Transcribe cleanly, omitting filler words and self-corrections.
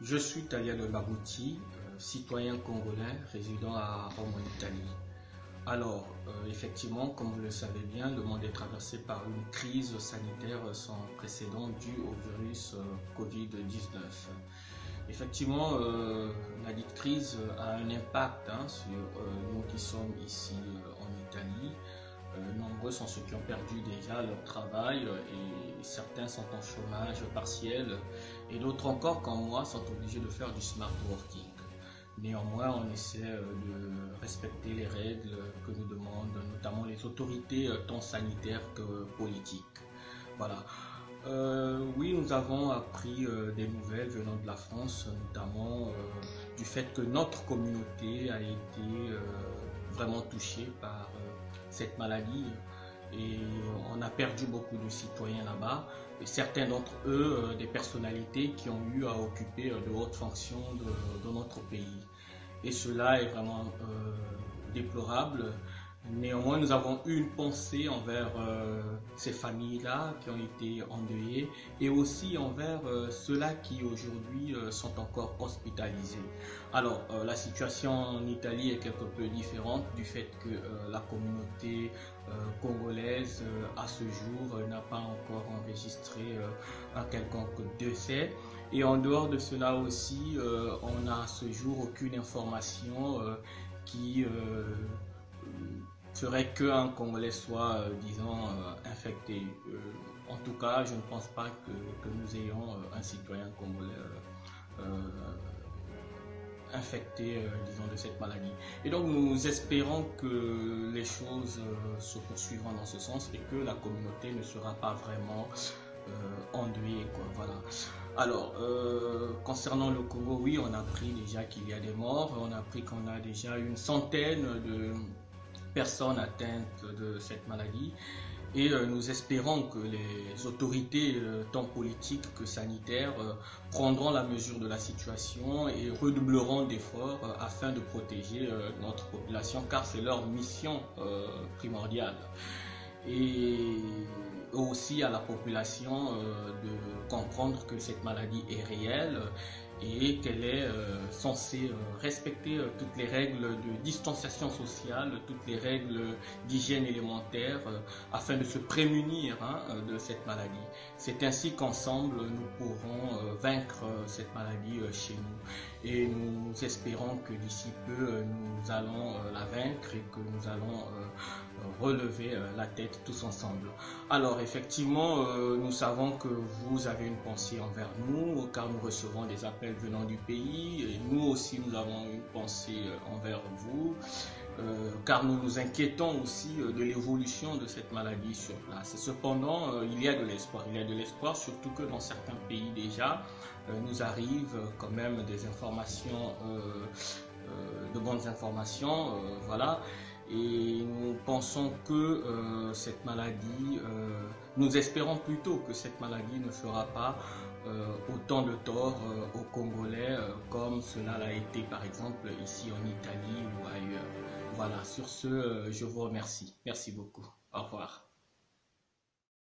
Je suis Taliano Babouti, citoyen congolais résidant à Rome en Italie. Alors, effectivement, comme vous le savez bien, le monde est traversé par une crise sanitaire sans précédent due au virus Covid-19. Effectivement, la dite crise a un impact sur nous qui sommes ici en Italie. Nombreux sont ceux qui ont perdu déjà leur travail et certains sont en chômage partiel et d'autres encore, comme moi, sont obligés de faire du smart working. Néanmoins, on essaie de respecter les règles que nous demandent notamment les autorités tant sanitaires que politiques. Voilà. Oui, nous avons appris des nouvelles venant de la France, notamment du fait que notre communauté a été vraiment touchée par cette maladie et on a perdu beaucoup de citoyens là-bas et certains d'entre eux des personnalités qui ont eu à occuper de hautes fonctions dans notre pays. Et cela est vraiment déplorable. Néanmoins, nous avons eu une pensée envers ces familles-là qui ont été endeuillées et aussi envers ceux-là qui aujourd'hui sont encore hospitalisés. Alors, la situation en Italie est quelque peu différente du fait que la communauté congolaise à ce jour n'a pas encore enregistré un quelconque décès. Et en dehors de cela aussi, on n'a à ce jour aucune information qui ferait qu'un Congolais soit, disons, infecté. En tout cas, je ne pense pas que nous ayons un citoyen congolais infecté, disons, de cette maladie. Et donc, nous espérons que les choses se poursuivront dans ce sens et que la communauté ne sera pas vraiment endeuillée, quoi. Voilà. Alors, concernant le Congo, oui, on a appris déjà qu'il y a des morts, on a appris qu'on a déjà une centaine de personnes atteintes de cette maladie et nous espérons que les autorités tant politiques que sanitaires prendront la mesure de la situation et redoubleront d'efforts afin de protéger notre population car c'est leur mission primordiale. Et aussi à la population de comprendre que cette maladie est réelle et qu'elle est censée respecter toutes les règles de distanciation sociale, toutes les règles d'hygiène élémentaire afin de se prémunir de cette maladie. C'est ainsi qu'ensemble nous pourrons vaincre cette maladie chez nous et nous espérons que d'ici peu nous allons la vaincre et que nous allons relever la tête tous ensemble. Alors effectivement, nous savons que vous avez une pensée envers nous car nous recevons des appels venant du pays et nous aussi nous avons une pensée envers vous car nous nous inquiétons aussi de l'évolution de cette maladie sur place. Et cependant, il y a de l'espoir, surtout que dans certains pays déjà nous arrivent quand même des informations, de bonnes informations, voilà. Et nous pensons que cette maladie, nous espérons plutôt que cette maladie ne fera pas autant de tort aux Congolais comme cela l'a été par exemple ici en Italie ou ailleurs. Voilà, sur ce, je vous remercie. Merci beaucoup. Au revoir.